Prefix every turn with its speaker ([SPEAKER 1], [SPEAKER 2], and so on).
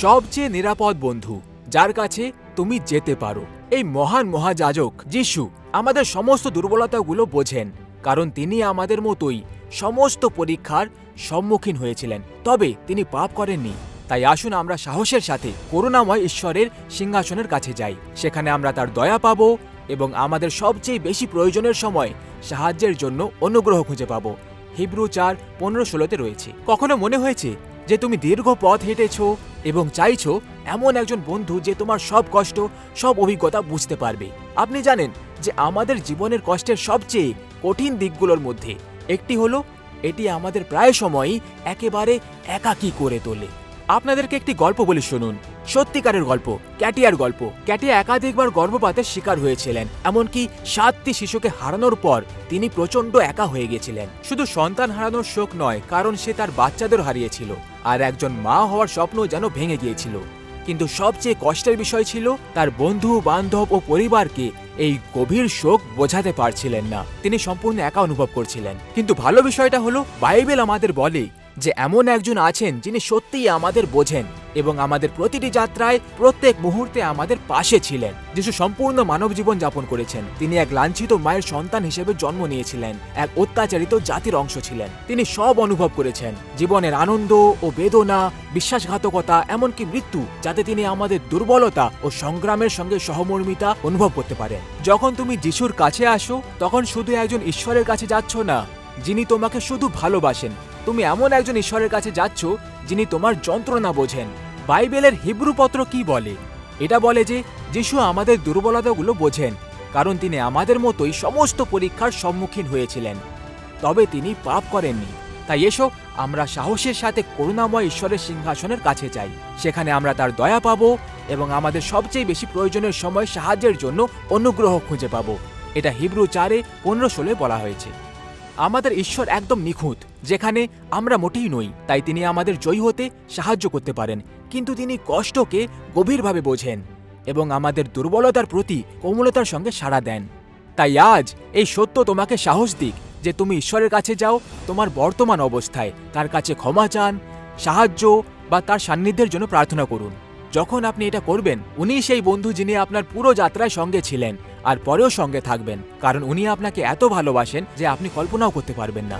[SPEAKER 1] সবচেয়ে নিরাপদ বন্ধু যার কাছে তুমি যেতে পারো। এই মহান মহাযাজক যিশু আমাদের সমস্ত দুর্বলতাগুলো বোঝেন, কারণ তিনি আমাদের মতোই সমস্ত পরীক্ষার সম্মুখীন হয়েছিলেন, তবে তিনি পাপ করেননি। তাই আসুন আমরা সাহসের সাথে করুণাময় ঈশ্বরের সিংহাসনের কাছে যাই। সেখানে আমরা তার দয়া পাবো এবং আমাদের সবচেয়ে বেশি প্রয়োজনের সময় সাহায্যের জন্য অনুগ্রহ খুঁজে পাবো। হিব্রু 4:15-16 রয়েছে। কখনো মনে হয়েছে যে তুমি দীর্ঘ পথ হেঁটেছো এবং চাইছো এমন একজন বন্ধু যে তোমার সব কষ্ট, সব অভিজ্ঞতা বুঝতে পারবে? আপনি জানেন যে আমাদের জীবনের কষ্টের সবচেয়ে কঠিন দিকগুলোর মধ্যে একটি হলো এটি আমাদের প্রায় সময়ই একেবারে একাকী করে তোলে। আপনাদেরকে একটি গল্প বলি, শুনুন। সত্যিকারের গল্প, ক্যাটিয়ার গল্প। ক্যাটিয়া একাধিকবার গর্ভপাতের শিকার হয়েছিলেন, এমনকি 7টি শিশুকে হারানোর পর তিনি প্রচন্ড একা হয়ে গেছিলেন। শুধু সন্তান হারানোর শোক নয়, কারণ সে তার বাচ্চাদের হারিয়েছিল আর একজন মা হওয়ার স্বপ্ন যেন ভেঙে গিয়েছিল। কিন্তু সবচেয়ে কষ্টের বিষয় ছিল তার বন্ধু বান্ধব ও পরিবারকে এই গভীর শোক বোঝাতে পারছিলেন না। তিনি সম্পূর্ণ একা অনুভব করছিলেন। কিন্তু ভালো বিষয়টা হলো বাইবেল আমাদের বলে যে এমন একজন আছেন যিনি সত্যিই আমাদের বোঝেন এবং আমাদের প্রতিটি যাত্রায় প্রত্যেক মুহূর্তে আমাদের পাশে ছিলেন। যিশু সম্পূর্ণ মানব জীবন যাপন করেছেন। তিনি এক লাঞ্ছিত মায়ের সন্তান হিসেবে জন্ম নিয়েছিলেন, এক অত্যাচারিত জাতির অংশ ছিলেন। তিনি সব অনুভব করেছেন, জীবনের আনন্দ ও বেদনা, বিশ্বাসঘাতকতা, এমনকি মৃত্যু, যাতে তিনি আমাদের দুর্বলতা ও সংগ্রামের সঙ্গে সহমর্মিতা অনুভব করতে পারেন। যখন তুমি যিশুর কাছে আসো, তখন শুধু একজন ঈশ্বরের কাছে যাচ্ছ না যিনি তোমাকে শুধু ভালোবাসেন, তুমি এমন একজন ঈশ্বরের কাছে যাচ্ছ যিনি তোমার যন্ত্রণা বোঝেন। বাইবেলের হিব্রু পত্র কি বলে? এটা বলে যে যিশু আমাদের দুর্বলতাগুলো বোঝেন, কারণ তিনি আমাদের মতোই সমস্ত পরীক্ষার সম্মুখীন হয়েছিলেন, তবে তিনি পাপ করেননি। তাই এসো আমরা সাহসের সাথে করুণাময় ঈশ্বরের সিংহাসনের কাছে যাই। সেখানে আমরা তার দয়া পাবো এবং আমাদের সবচেয়ে বেশি প্রয়োজনের সময় সাহায্যের জন্য অনুগ্রহ খুঁজে পাবো। এটা হিব্রু 4:15-16 বলা হয়েছে। আমাদের ঈশ্বর একদম নিখুঁত, যেখানে আমরা মোটেই নই। তাই তিনি আমাদের জয়ী হতে সাহায্য করতে পারেন, কিন্তু তিনি কষ্টকে গভীরভাবে বোঝেন এবং আমাদের দুর্বলতার প্রতি কোমলতার সঙ্গে সাড়া দেন। তাই আজ এই সত্য তোমাকে সাহস দিক যে তুমি ঈশ্বরের কাছে যাও তোমার বর্তমান অবস্থায়, তার কাছে ক্ষমা চান, সাহায্য বা তার সান্নিধ্যের জন্য প্রার্থনা করুন। যখন আপনি এটা করবেন, উনি সেই বন্ধু যিনি আপনার পুরো যাত্রায় সঙ্গে ছিলেন আর পরেও সঙ্গে থাকবেন, কারণ উনি আপনাকে এত ভালোবাসেন যে আপনি কল্পনাও করতে পারবেন না।